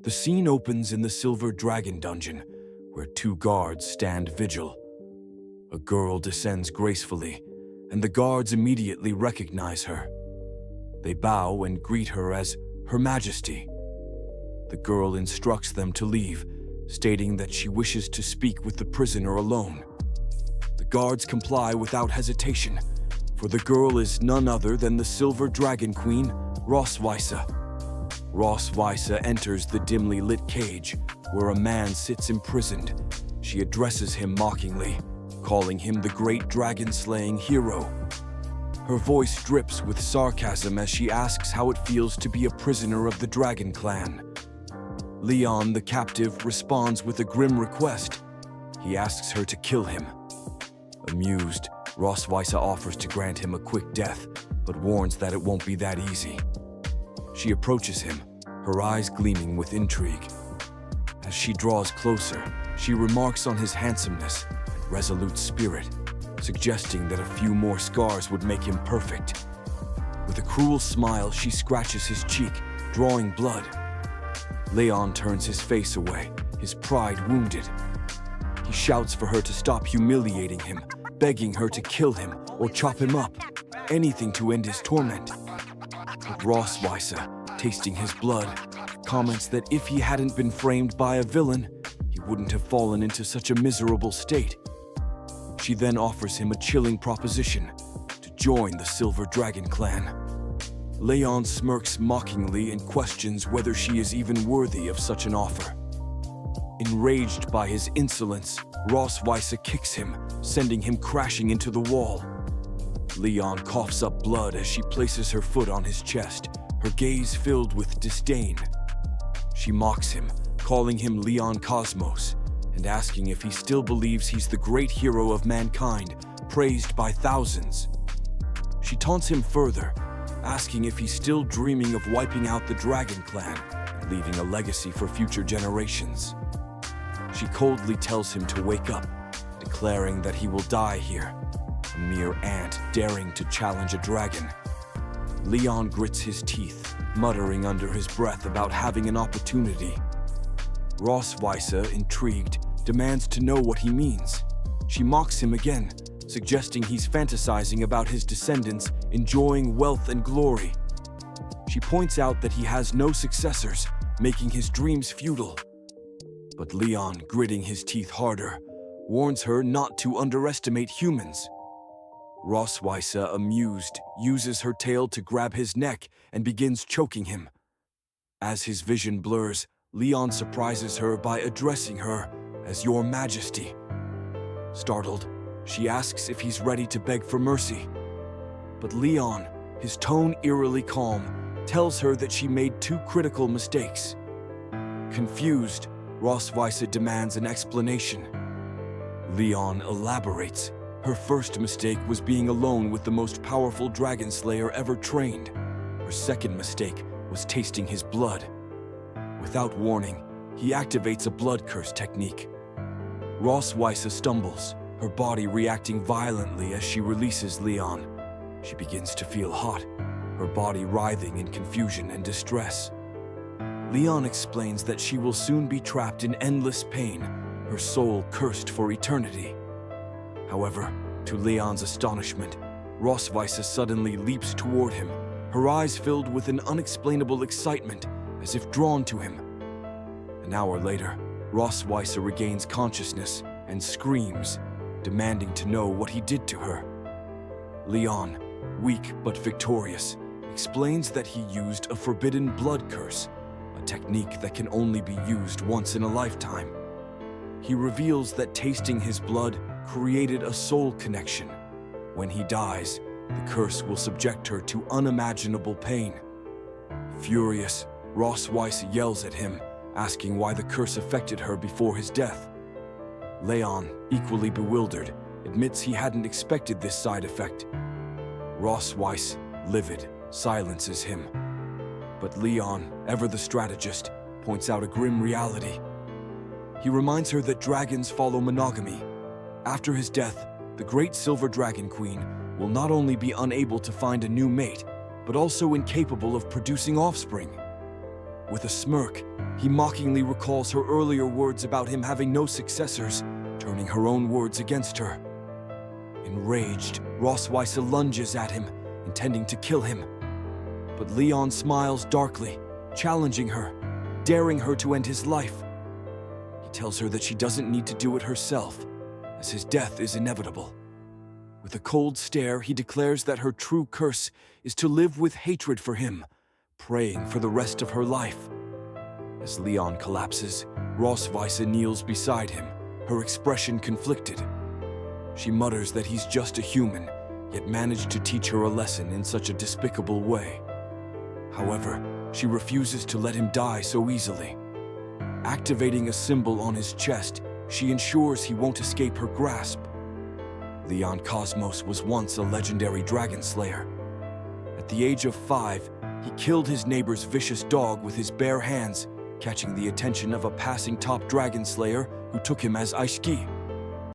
The scene opens in the Silver Dragon dungeon, where two guards stand vigil. A girl descends gracefully, and the guards immediately recognize her. They bow and greet her as Her Majesty. The girl instructs them to leave, stating that she wishes to speak with the prisoner alone. The guards comply without hesitation, for the girl is none other than the Silver Dragon Queen, Rosweisa. Rosweisa enters the dimly lit cage, where a man sits imprisoned. She addresses him mockingly, calling him the great dragon-slaying hero. Her voice drips with sarcasm as she asks how it feels to be a prisoner of the Dragon Clan. Leon, the captive, responds with a grim request. He asks her to kill him. Amused, Rosweisa offers to grant him a quick death, but warns that it won't be that easy. She approaches him, her eyes gleaming with intrigue. As she draws closer, she remarks on his handsomeness and resolute spirit, suggesting that a few more scars would make him perfect. With a cruel smile, she scratches his cheek, drawing blood. Leon turns his face away, his pride wounded. He shouts for her to stop humiliating him, begging her to kill him or chop him up, anything to end his torment. But Rosweisa, tasting his blood, comments that if he hadn't been framed by a villain, he wouldn't have fallen into such a miserable state. She then offers him a chilling proposition to join the Silver Dragon Clan. Leon smirks mockingly and questions whether she is even worthy of such an offer. Enraged by his insolence, Rosweisa kicks him, sending him crashing into the wall. Leon coughs up blood as she places her foot on his chest, her gaze filled with disdain. She mocks him, calling him Leon Cosmos, and asking if he still believes he's the great hero of mankind, praised by thousands. She taunts him further, asking if he's still dreaming of wiping out the Dragon Clan and leaving a legacy for future generations. She coldly tells him to wake up, declaring that he will die here, a mere ant daring to challenge a dragon. Leon grits his teeth, muttering under his breath about having an opportunity. Rosweisa, intrigued, demands to know what he means. She mocks him again, suggesting he's fantasizing about his descendants enjoying wealth and glory. She points out that he has no successors, making his dreams futile. But Leon, gritting his teeth harder, warns her not to underestimate humans. Rosweisa, amused, uses her tail to grab his neck and begins choking him. As his vision blurs, Leon surprises her by addressing her as Your Majesty. Startled, she asks if he's ready to beg for mercy. But Leon, his tone eerily calm, tells her that she made two critical mistakes. Confused, Rosweisa demands an explanation. Leon elaborates. Her first mistake was being alone with the most powerful dragon slayer ever trained. Her second mistake was tasting his blood. Without warning, he activates a blood curse technique. Rosweisa stumbles, her body reacting violently as she releases Leon. She begins to feel hot, her body writhing in confusion and distress. Leon explains that she will soon be trapped in endless pain, her soul cursed for eternity. However, to Leon's astonishment, Rosweisa suddenly leaps toward him, her eyes filled with an unexplainable excitement, as if drawn to him. An hour later, Rosweisa regains consciousness and screams, demanding to know what he did to her. Leon, weak but victorious, explains that he used a forbidden blood curse, a technique that can only be used once in a lifetime. He reveals that tasting his blood created a soul connection. When he dies, the curse will subject her to unimaginable pain. Furious, Rosweisa yells at him, asking why the curse affected her before his death. Leon, equally bewildered, admits he hadn't expected this side effect. Rosweisa, livid, silences him. But Leon, ever the strategist, points out a grim reality. He reminds her that dragons follow monogamy. After his death, the great Silver Dragon Queen will not only be unable to find a new mate, but also incapable of producing offspring. With a smirk, he mockingly recalls her earlier words about him having no successors, turning her own words against her. Enraged, Rosweiss lunges at him, intending to kill him. But Leon smiles darkly, challenging her, daring her to end his life. He tells her that she doesn't need to do it herself, as his death is inevitable. With a cold stare, he declares that her true curse is to live with hatred for him, praying for the rest of her life. As Leon collapses, Rosweiss kneels beside him, her expression conflicted. She mutters that he's just a human, yet managed to teach her a lesson in such a despicable way. However, she refuses to let him die so easily. Activating a symbol on his chest, she ensures he won't escape her grasp. Leon Cosmos was once a legendary dragon slayer. At the age of 5, he killed his neighbor's vicious dog with his bare hands, catching the attention of a passing top dragon slayer who took him as Aishiki.